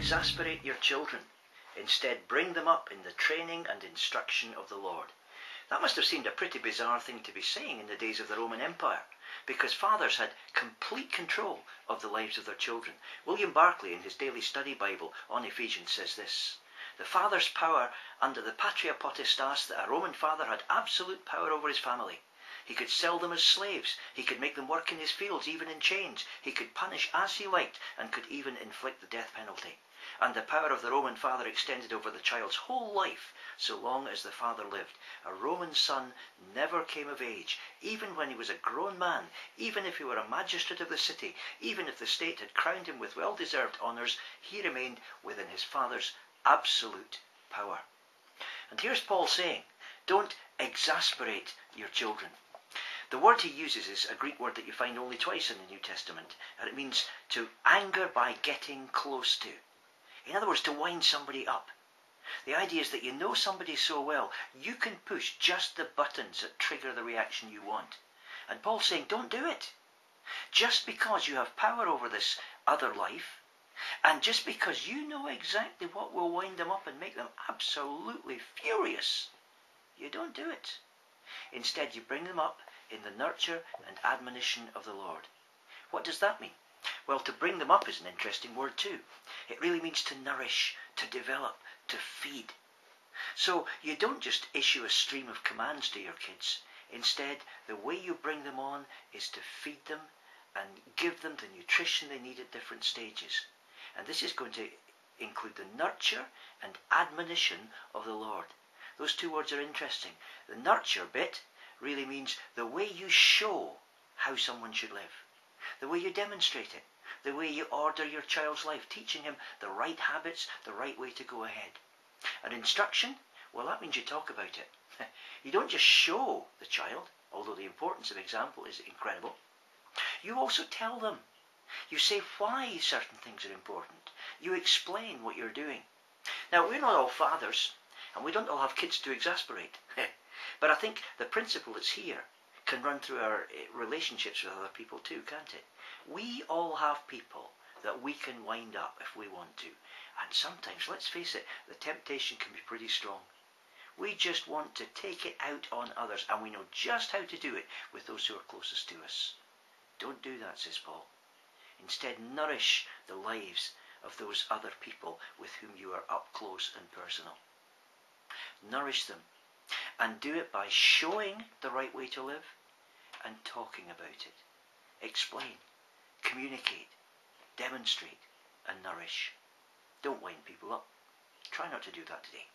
exasperate your children. Instead, bring them up in the training and instruction of the Lord. That must have seemed a pretty bizarre thing to be saying in the days of the Roman Empire, because fathers had complete control of the lives of their children. William Barclay, in his Daily Study Bible on Ephesians, says this: "The father's power under the patria potestas, that a Roman father had absolute power over his family. He could sell them as slaves. He could make them work in his fields, even in chains. He could punish as he liked, and could even inflict the death penalty. And the power of the Roman father extended over the child's whole life, so long as the father lived. A Roman son never came of age, even when he was a grown man, even if he were a magistrate of the city, even if the state had crowned him with well-deserved honours, he remained within his father's absolute power." And here's Paul saying, don't exasperate your children. The word he uses is a Greek word that you find only twice in the New Testament, and it means to anger by getting close to. In other words, to wind somebody up. The idea is that you know somebody so well, you can push just the buttons that trigger the reaction you want. And Paul's saying, don't do it. Just because you have power over this other life, and just because you know exactly what will wind them up and make them absolutely furious, you don't do it. Instead, you bring them up in the nurture and admonition of the Lord. What does that mean? Well, to bring them up is an interesting word too. It really means to nourish, to develop, to feed. So you don't just issue a stream of commands to your kids. Instead, the way you bring them on is to feed them and give them the nutrition they need at different stages. And this is going to include the nurture and admonition of the Lord. Those two words are interesting. The nurture bit really means the way you show how someone should live, the way you demonstrate it, the way you order your child's life, teaching him the right habits, the right way to go ahead. And instruction, well, that means you talk about it. You don't just show the child, although the importance of example is incredible. You also tell them. You say why certain things are important. You explain what you're doing. Now, we're not all fathers, and we don't all have kids to exasperate. But I think the principle that's here can run through our relationships with other people too, can't it? We all have people that we can wind up if we want to. And sometimes, let's face it, the temptation can be pretty strong. We just want to take it out on others, and we know just how to do it with those who are closest to us. Don't do that, says Paul. Instead, nourish the lives of those other people with whom you are up close and personal. Nourish them, and do it by showing the right way to live and talking about it. Explain, communicate, demonstrate, and nourish. Don't wind people up. Try not to do that today.